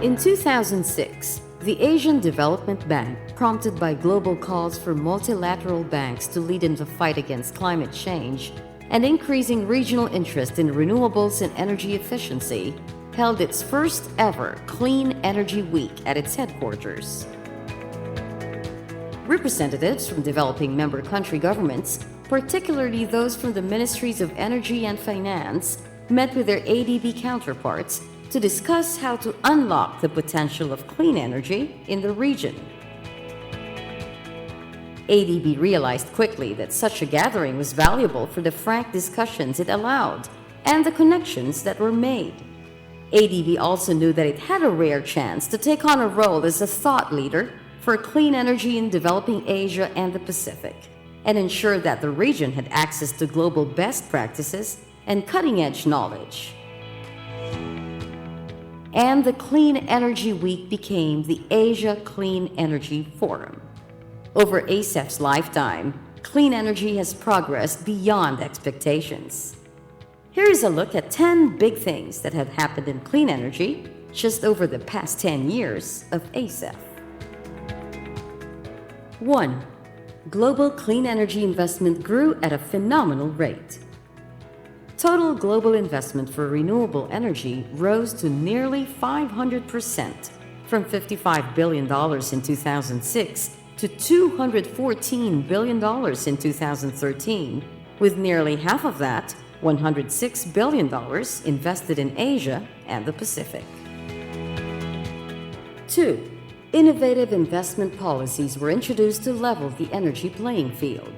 In 2006, the Asian Development Bank, prompted by global calls for multilateral banks to lead in the fight against climate change and increasing regional interest in renewables and energy efficiency, held its first ever Clean Energy Week at its headquarters. Representatives from developing member country governments, particularly those from the Ministries of Energy and Finance, met with their ADB counterparts to discuss how to unlock the potential of clean energy in the region. ADB realized quickly that such a gathering was valuable for the frank discussions it allowed and the connections that were made. ADB also knew that it had a rare chance to take on a role as a thought leader for clean energy in developing Asia and the Pacific, and ensure that the region had access to global best practices and cutting-edge knowledge. And the Clean Energy Week became the Asia Clean Energy Forum. Over ASEF's lifetime, clean energy has progressed beyond expectations. Here is a look at 10 big things that have happened in clean energy just over the past 10 years of ASEF. 1. Global clean energy investment grew at a phenomenal rate. Total global investment for renewable energy rose to nearly 500%, from $55 billion in 2006 to $214 billion in 2013, with nearly half of that, $106 billion, invested in Asia and the Pacific. 2. Innovative investment policies were introduced to level the energy playing field.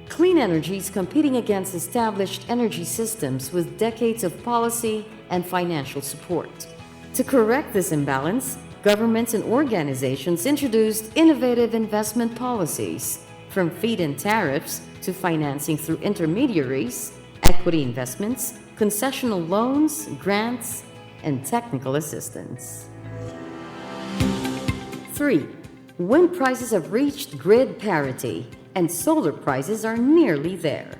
Clean energy is competing against established energy systems with decades of policy and financial support. To correct this imbalance, governments and organizations introduced innovative investment policies, from feed-in tariffs to financing through intermediaries, equity investments, concessional loans, grants, and technical assistance. 3. Wind prices have reached grid parity, and solar prices are nearly there.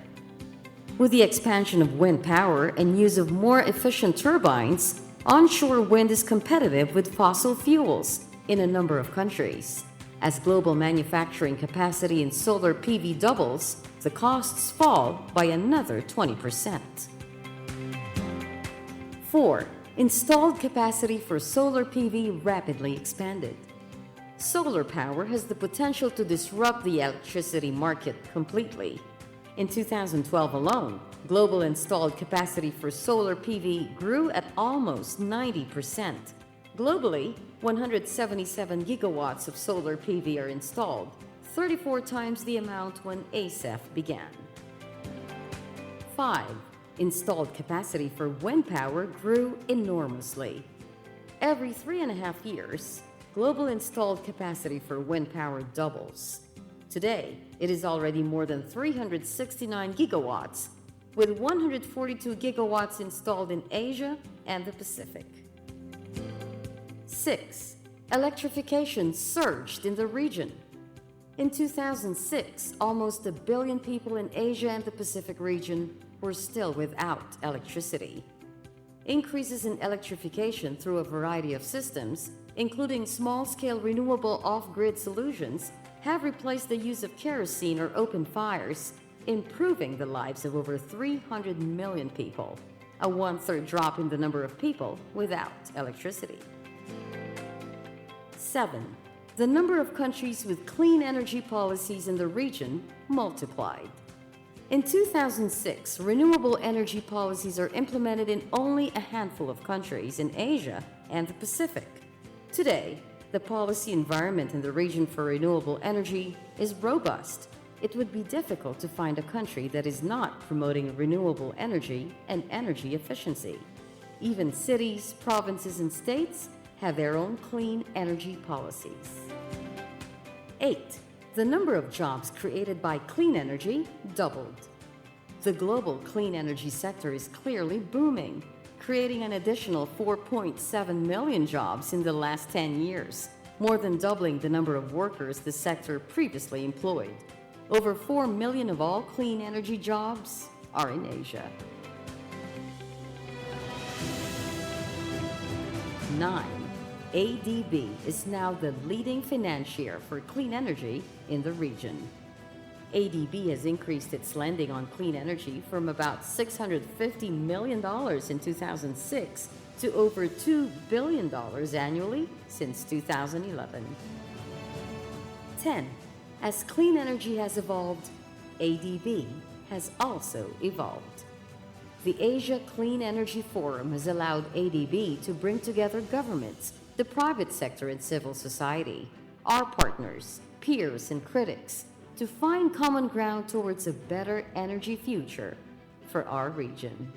With the expansion of wind power and use of more efficient turbines, onshore wind is competitive with fossil fuels in a number of countries. As global manufacturing capacity in solar PV doubles, the costs fall by another 20%. 4. Installed capacity for solar PV rapidly expanded. Solar power has the potential to disrupt the electricity market completely. In 2012 alone, global installed capacity for solar PV grew at almost 90%. Globally, 177 gigawatts of solar PV are installed, 34 times the amount when ASEF began. 5. Installed capacity for wind power grew enormously. Every 3.5 years, global installed capacity for wind power doubles. Today, it is already more than 369 gigawatts, with 142 gigawatts installed in Asia and the Pacific. 6. Electrification surged in the region. In 2006, almost 1 billion people in Asia and the Pacific region were still without electricity. Increases in electrification through a variety of systems, including small-scale renewable off-grid solutions, have replaced the use of kerosene or open fires, improving the lives of over 300 million people, a one-third drop in the number of people without electricity. 7. The number of countries with clean energy policies in the region multiplied. In 2006, renewable energy policies are implemented in only a handful of countries in Asia and the Pacific. Today, the policy environment in the region for renewable energy is robust. It would be difficult to find a country that is not promoting renewable energy and energy efficiency. Even cities, provinces, and states have their own clean energy policies. 8. The number of jobs created by clean energy doubled. The global clean energy sector is clearly booming, creating an additional 4.7 million jobs in the last 10 years, more than doubling the number of workers the sector previously employed. Over 4 million of all clean energy jobs are in Asia. 9. ADB is now the leading financier for clean energy in the region. ADB has increased its lending on clean energy from about $650 million in 2006 to over $2 billion annually since 2011. 10. As clean energy has evolved, ADB has also evolved. The Asia Clean Energy Forum has allowed ADB to bring together governments, the private sector, and civil society, our partners, peers, and critics, to find common ground towards a better energy future for our region.